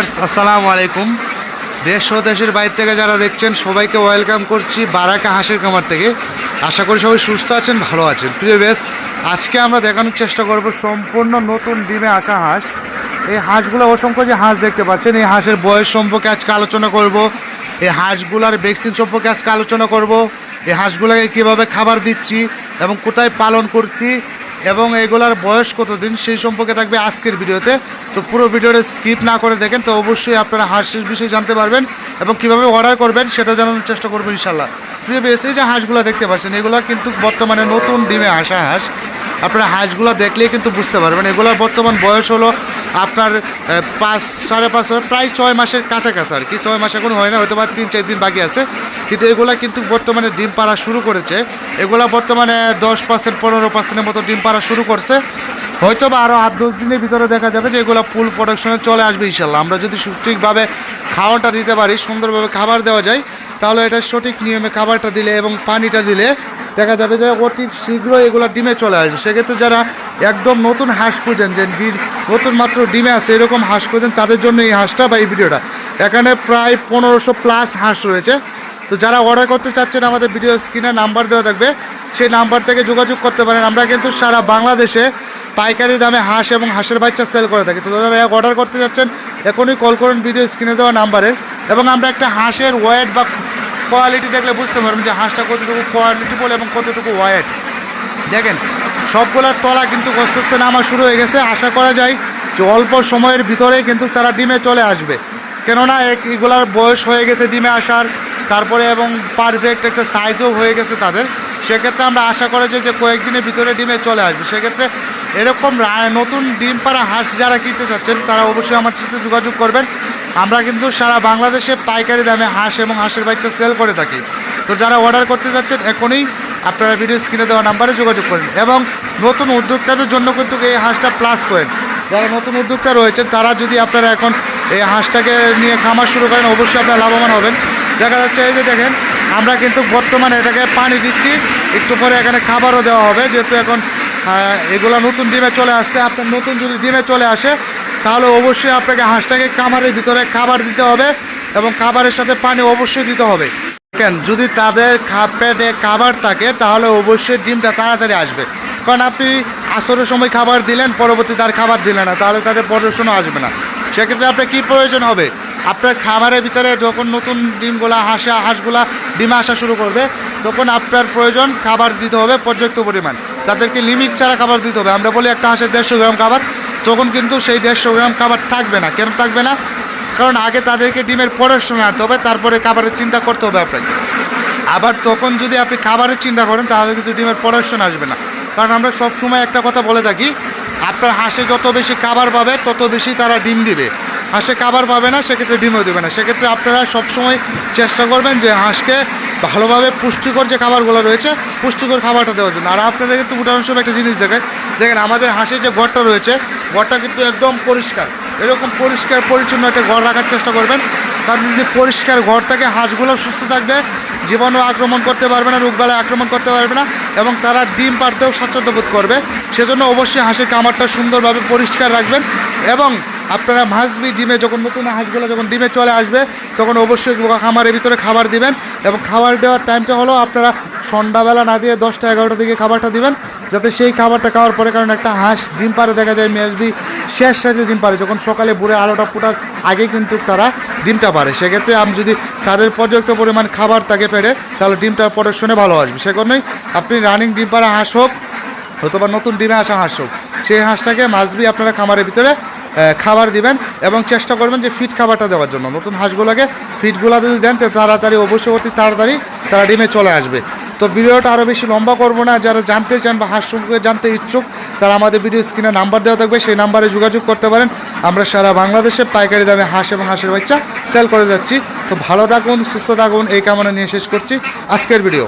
Viewers আসসালামু আলাইকুম। দেশ ও দেশের বাইরে থেকে যারা দেখছেন সবাইকে ওয়েলকাম করছি বারাকা হাঁসের খামার থেকে। আশা করি সবাই সুস্থ আছেন, ভালো আছেন। প্রিয় বেশ, আজকে আমরা দেখানোর চেষ্টা করব সম্পূর্ণ নতুন ডিমে আসা হাঁস। এই হাঁসগুলো অসংখ্য যে হাঁস দেখতে পাচ্ছেন, এই হাঁসের বয়স সম্পর্কে আজকে আলোচনা করব। এই হাঁসগুলার ভ্যাকসিন সম্পর্কে আজকে আলোচনা করব। এই হাঁসগুলোকে কীভাবে খাবার দিচ্ছি এবং কোথায় পালন করছি এবং এগুলার বয়স কতদিন সেই সম্পর্কে থাকবে আজকের ভিডিওতে। তো পুরো ভিডিওটা স্কিপ না করে দেখেন, তো অবশ্যই আপনারা হাঁসের বিষয়ে জানতে পারবেন এবং কীভাবে অর্ডার করবেন সেটাও জানানোর চেষ্টা করবো ইনশাল্লাহ। প্রিয় এই যে হাঁসগুলো দেখতে পাচ্ছেন, এগুলো কিন্তু বর্তমানে নতুন ডিমে আসা হাঁস। আপনারা হাঁসগুলো দেখলেই কিন্তু বুঝতে পারবেন এগুলোর বর্তমান বয়স হলো আপনার 5-5.5 প্রায় 6 মাসের কাছাকাছি আর কি। 6 মাস এখন হয় না, হয়তো বা 3-4 দিন বাকি আছে, কিন্তু এগুলা কিন্তু বর্তমানে ডিম পাড়া শুরু করেছে। এগুলা বর্তমানে 10-15% মতো ডিম পাড়া শুরু করছে। হয়তো বা আরও 8-10 দিনের ভিতরে দেখা যাবে যে এগুলো ফুল প্রোডাকশনে চলে আসবে ইনশাল্লাহ। আমরা যদি সঠিকভাবে খাওয়াটা দিতে পারি, সুন্দরভাবে খাবার দেওয়া যায়, তাহলে এটা সঠিক নিয়মে খাবারটা দিলে এবং পানিটা দিলে দেখা যাবে যে অতি শীঘ্রই এগুলো ডিমে চলে আসবে। সেক্ষেত্রে যারা একদম নতুন হাঁস খুঁজেন, যে নতুন মাত্র ডিমে আছে এরকম হাঁস খুঁজেন, তাদের জন্য এই হাঁসটা বা এই ভিডিওটা। এখানে প্রায় 1500+ হাঁস রয়েছে। তো যারা অর্ডার করতে চাচ্ছেন, আমাদের ভিডিও স্ক্রিনে নাম্বার দেওয়া থাকবে, সেই নাম্বার থেকে যোগাযোগ করতে পারেন। আমরা কিন্তু সারা বাংলাদেশে পাইকারি দামে হাঁস এবং হাঁসের বাচ্চা সেল করে থাকি। তো যারা অর্ডার করতে যাচ্ছেন এখনই কল করুন ভিডিও স্ক্রিনে দেওয়া নাম্বারে। এবং আমরা একটা হাঁসের ওয়েট বা কোয়ালিটি দেখলে বুঝতে পারবেন যে হাঁসটা কতটুকু কোয়ালিটি বলে এবং কতটুকু ওয়েট। দেখেন সবগুলোর তলা কিন্তু আস্তে আস্তে নামা শুরু হয়ে গেছে। আশা করা যায় যে অল্প সময়ের ভিতরেই কিন্তু তারা ডিমে চলে আসবে, কেননা এগুলার বয়স হয়ে গেছে ডিমে আসার, তারপরে এবং পারফেক্ট একটা সাইজও হয়ে গেছে তাদের। সেক্ষেত্রে আমরা আশা করা যায় যে কয়েকদিনের ভিতরে ডিমে চলে আসবে। সেক্ষেত্রে এরকম নতুন ডিম পাড়া হাঁস যারা কিনতে চাচ্ছেন তারা অবশ্যই আমার সাথে যোগাযোগ করবেন। আমরা কিন্তু সারা বাংলাদেশে পাইকারি দামে হাঁস এবং হাঁসের বাচ্চা সেল করে থাকি। তো যারা অর্ডার করতে চাচ্ছেন এখনই আপনারা ভিডিও স্ক্রিনে দেওয়া নাম্বারে যোগাযোগ করেন। এবং নতুন উদ্যোক্তাদের জন্য কিন্তু এই হাঁসটা প্লাস পয়েন্ট। যারা নতুন উদ্যোক্তা রয়েছেন তারা যদি আপনারা এখন এই হাঁসটাকে নিয়ে খামার শুরু করেন, অবশ্যই আপনারা লাভবান হবেন। দেখা যাচ্ছে এই যে দেখেন, আমরা কিন্তু বর্তমানে এটাকে পানি দিচ্ছি, একটু পরে এখানে খাবারও দেওয়া হবে, যেহেতু এখন এগুলো নতুন ডিমে চলে আসছে। আপনার নতুন যদি ডিমে চলে আসে তাহলে অবশ্যই আপনাকে হাঁসটাকে খামারের ভিতরে খাবার দিতে হবে এবং খাবারের সাথে পানি অবশ্যই দিতে হবে। কেন, যদি তাদের পেটে খাবার থাকে তাহলে অবশ্যই ডিমটা তাড়াতাড়ি আসবে। কারণ আপনি আসরের সময় খাবার দিলেন, পরবর্তীতে আর খাবার দিলেন না, তাহলে তাদের প্রদর্শনও আসবে না। সেক্ষেত্রে আপনার কী প্রয়োজন হবে, আপনার খামারের ভিতরে যখন নতুন ডিমগুলা হাঁসগুলা ডিমে আসা শুরু করবে, তখন আপনার প্রয়োজন খাবার দিতে হবে পর্যাপ্ত পরিমাণ। তাদেরকে লিমিট ছাড়া খাবার দিতে হবে। আমরা বলি একটা হাঁসের 150 গ্রাম খাবার, তখন কিন্তু সেই 150 গ্রাম খাবার থাকবে না। কেন থাকবে না? কারণ আগে তাদেরকে ডিমের প্রোডাকশন আনতে হবে, তারপরে খাবারের চিন্তা করতে হবে আপনাকে। আবার তখন যদি আপনি খাবারের চিন্তা করেন তাহলে কিন্তু ডিমের প্রোডাকশন আসবে না। কারণ আমরা সব সময় একটা কথা বলে থাকি, আপনার হাঁসে যত বেশি খাবার পাবে তত বেশি তারা ডিম দিবে। হাঁসে খাবার পাবে না, সেক্ষেত্রে ডিমও দেবে না। সেক্ষেত্রে আপনারা সবসময় চেষ্টা করবেন যে হাঁসকে ভালোভাবে পুষ্টিকর যে খাবারগুলো রয়েছে, পুষ্টিকর খাবারটা দেওয়ার জন্য। আর আপনারা কিন্তু উদাহরণস্বরূপ একটা জিনিস দেখেন আমাদের হাঁসের যে ঘরটা রয়েছে, ঘরটা কিন্তু একদম পরিষ্কার। এরকম পরিষ্কার পরিচ্ছন্ন একটা ঘর রাখার চেষ্টা করবেন। কারণ যদি পরিষ্কার ঘর থাকে, হাঁসগুলো সুস্থ থাকবে, জীবাণু আক্রমণ করতে পারবে না, রোগবালাই আক্রমণ করতে পারবে না এবং তারা ডিম পাড়তেও স্বাচ্ছন্দ্য বোধ করবে। সেজন্য অবশ্যই হাঁসের খামারটা সুন্দরভাবে পরিষ্কার রাখবেন। এবং আপনারা মাছবি ডিমে যখন নতুন হাঁসগুলো যখন ডিমে চলে আসবে তখন অবশ্যই খামারের ভিতরে খাবার দিবেন। এবং খাবার দেওয়ার টাইমটা হলো আপনারা সন্ধ্যাবেলা না দিয়ে 10টা-11টার দিকে খাবারটা দিবেন, যাতে সেই খাবারটা খাওয়ার পরে, কারণ একটা হাঁস ডিম পাড়ে দেখা যায় মেজবি শেষ সাইজে ডিম পাড়ে, যখন সকালে ভোরে আলোটা ফোটার আগে কিন্তু তারা ডিমটা পারে। সেক্ষেত্রে আমি যদি তাদের পর্যাপ্ত পরিমাণ খাবার তাকে পেড়ে, তাহলে ডিমটার প্রোডাকশনে ভালো আসবে। সে কারণেই আপনি রানিং ডিম পাড়া হাঁস হোক অথবা নতুন ডিমে আসা হাঁস হোক, সেই হাঁসটাকে মাছবি আপনারা খামারের ভিতরে খাবার দিবেন এবং চেষ্টা করবেন যে ফিট খাবারটা দেওয়ার জন্য। নতুন হাঁসগুলোকে ফিটগুলো যদি দেন তো তাড়াতাড়ি অবশ্যই অতি তাড়াতাড়ি তারা ডিমে চলে আসবে। তো ভিডিওটা আরও বেশি লম্বা করবো না। যারা জানতে চান বা হাঁস সম্পর্কে জানতে ইচ্ছুক তারা আমাদের ভিডিও স্ক্রিনে নাম্বার দেওয়া থাকবে, সেই নাম্বারে যোগাযোগ করতে পারেন। আমরা সারা বাংলাদেশে পাইকারি দামে হাঁস এবং হাঁসের বাচ্চা সেল করে যাচ্ছি। তো ভালো থাকুন, সুস্থ থাকুন, এই কামনা নিয়ে শেষ করছি আজকের ভিডিও।